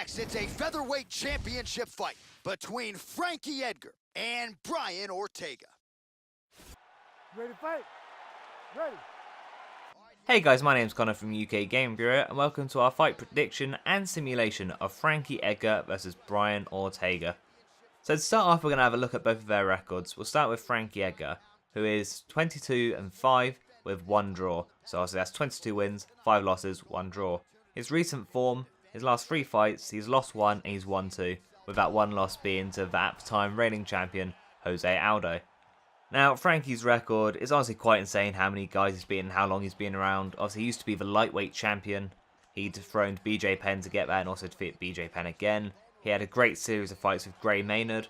next, it's a featherweight championship fight between Frankie Edgar and Brian Ortega. Ready to fight? Ready. Hey guys, my name's Connor from UK Game Bureau and welcome to our fight prediction and simulation of Frankie Edgar versus Brian Ortega. So to start off, we're going to have a look at both of their records. We'll start with Frankie Edgar, who is 22-5 with 1 draw. So obviously that's 22 wins, 5 losses, 1 draw. His recent form, his last 3 fights, he's lost 1 and he's won 2, with that 1 loss being to the at the time reigning champion, Jose Aldo. Now, Frankie's record is honestly quite insane how many guys he's beaten, how long he's been around. Obviously, he used to be the lightweight champion. He dethroned BJ Penn to get that and also defeated BJ Penn again. He had a great series of fights with Gray Maynard.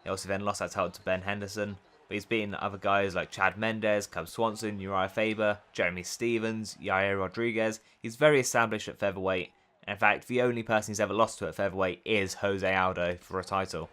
He also then lost that title to Ben Henderson. But he's beaten other guys like Chad Mendes, Cub Swanson, Uriah Faber, Jeremy Stevens, Yair Rodriguez. He's very established at featherweight. In fact, the only person he's ever lost to at featherweight is Jose Aldo for a title.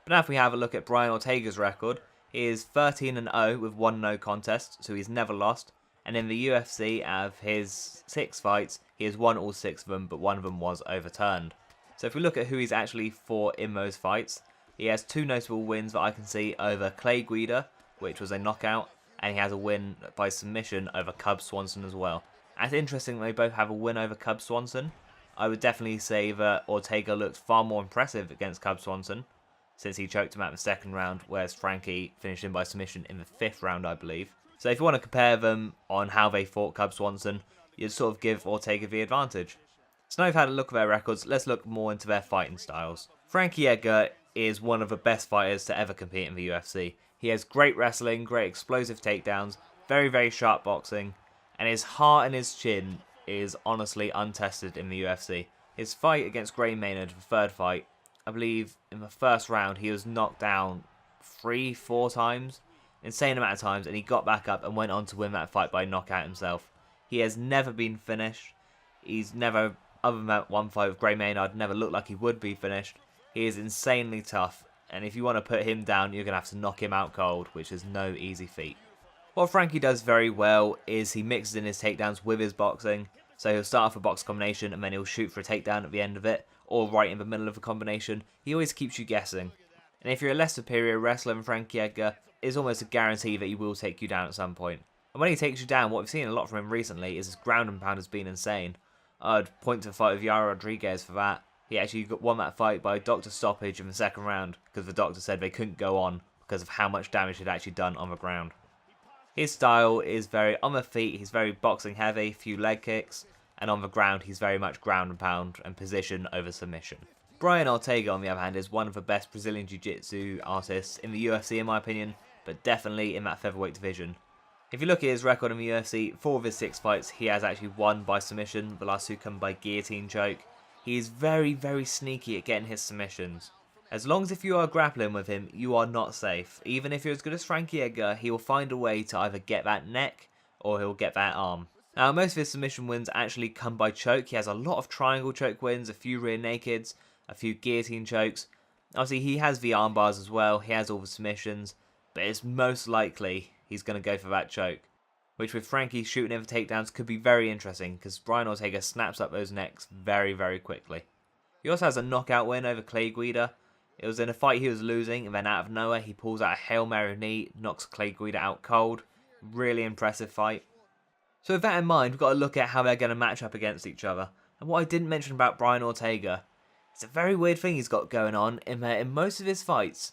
But now if we have a look at Brian Ortega's record, he is 13-0 with 1 no contest, so he's never lost. And in the UFC, out of his 6 fights, he has won all 6 of them, but 1 of them was overturned. So if we look at who he's actually fought in those fights, he has 2 notable wins that I can see over Clay Guida, which was a knockout, and he has a win by submission over Cub Swanson as well. And it's interesting they both have a win over Cub Swanson. I would definitely say that Ortega looked far more impressive against Cub Swanson, since he choked him out in the 2nd round, whereas Frankie finished him by submission in the 5th round, I believe. So if you want to compare them on how they fought Cub Swanson, you'd sort of give Ortega the advantage. So now we've had a look at their records, let's look more into their fighting styles. Frankie Edgar is one of the best fighters to ever compete in the UFC. He has great wrestling, great explosive takedowns, very, very sharp boxing, and his heart and his chin is honestly untested in the UFC. His fight against Gray Maynard, the 3rd fight, I believe in the 1st round he was knocked down 3-4 times, insane amount of times, and he got back up and went on to win that fight by knockout himself. He has never been finished. He's never, other than that 1 fight with Gray Maynard, never looked like he would be finished. He is insanely tough, and if you want to put him down, you're going to have to knock him out cold, which is no easy feat. What Frankie does very well is he mixes in his takedowns with his boxing. So he'll start off a box combination and then he'll shoot for a takedown at the end of it, or right in the middle of a combination. He always keeps you guessing. And if you're a less superior wrestler than Frankie Edgar, it's almost a guarantee that he will take you down at some point. And when he takes you down, what we've seen a lot from him recently is his ground and pound has been insane. I'd point to the fight with Yair Rodriguez for that. He actually won that fight by doctor stoppage in the 2nd round because the doctor said they couldn't go on because of how much damage he'd actually done on the ground. His style is very on the feet, he's very boxing heavy, few leg kicks, and on the ground he's very much ground and pound and position over submission. Brian Ortega, on the other hand, is one of the best Brazilian Jiu-Jitsu artists in the UFC in my opinion, but definitely in that featherweight division. If you look at his record in the UFC, 4 of his 6 fights he has actually won by submission, the last 2 come by guillotine choke. He is very, very sneaky at getting his submissions. As long as if you are grappling with him, you are not safe. Even if you're as good as Frankie Edgar, he will find a way to either get that neck or he'll get that arm. Now, most of his submission wins actually come by choke. He has a lot of triangle choke wins, a few rear nakeds, a few guillotine chokes. Obviously, he has the arm bars as well. He has all the submissions, but it's most likely he's going to go for that choke, which with Frankie shooting in for takedowns could be very interesting because Brian Ortega snaps up those necks very, very quickly. He also has a knockout win over Clay Guida. It was in a fight he was losing, and then out of nowhere he pulls out a Hail Mary knee, knocks Clay Guida out cold. Really impressive fight. So with that in mind, we've got to look at how they're going to match up against each other. And what I didn't mention about Brian Ortega, it's a very weird thing he's got going on in that in most of his fights,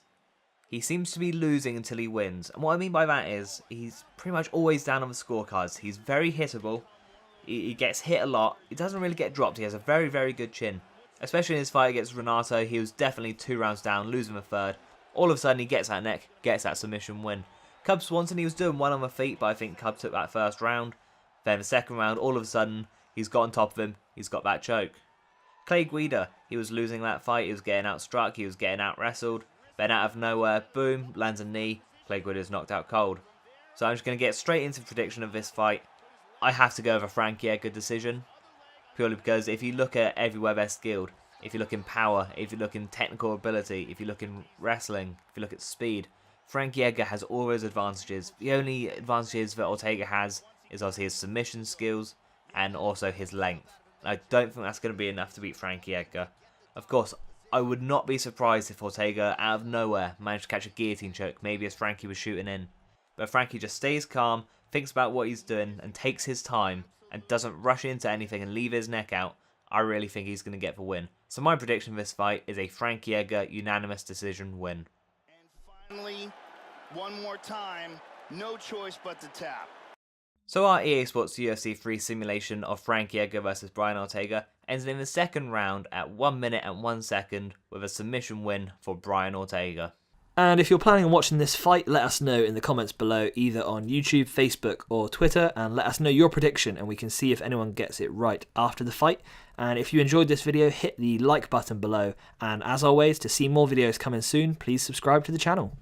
he seems to be losing until he wins. And what I mean by that is, he's pretty much always down on the scorecards. He's very hittable. He gets hit a lot. He doesn't really get dropped. He has a very, very good chin. Especially in his fight against Renato, he was definitely 2 rounds down, losing the 3rd. All of a sudden, he gets that neck, gets that submission win. Cub Swanson, he was doing well on the feet, but I think Cub took that 1st round. Then the 2nd round, all of a sudden, he's got on top of him, he's got that choke. Clay Guida, he was losing that fight, he was getting outstruck, he was getting out-wrestled. Then out of nowhere, boom, lands a knee, Clay Guida is knocked out cold. So I'm just going to get straight into the prediction of this fight. I have to go with a Frankie Edgar decision. Purely because if you look at everywhere they're skilled, if you look in power, if you look in technical ability, if you look in wrestling, if you look at speed, Frankie Edgar has all those advantages. The only advantages that Ortega has is obviously his submission skills and also his length. I don't think that's going to be enough to beat Frankie Edgar. Of course, I would not be surprised if Ortega, out of nowhere, managed to catch a guillotine choke, maybe as Frankie was shooting in. But Frankie just stays calm, thinks about what he's doing, and takes his time, and doesn't rush into anything and leave his neck out. I really think he's going to get the win. So my prediction for this fight is a Frankie Edgar unanimous decision win. And finally, one more time, no choice but to tap. So our EA Sports UFC 3 simulation of Frankie Edgar versus Brian Ortega ended in the second round at 1 minute and 1 second with a submission win for Brian Ortega. And if you're planning on watching this fight, let us know in the comments below, either on YouTube, Facebook or Twitter, and let us know your prediction and we can see if anyone gets it right after the fight. And if you enjoyed this video, hit the like button below, and as always, to see more videos coming soon, please subscribe to the channel.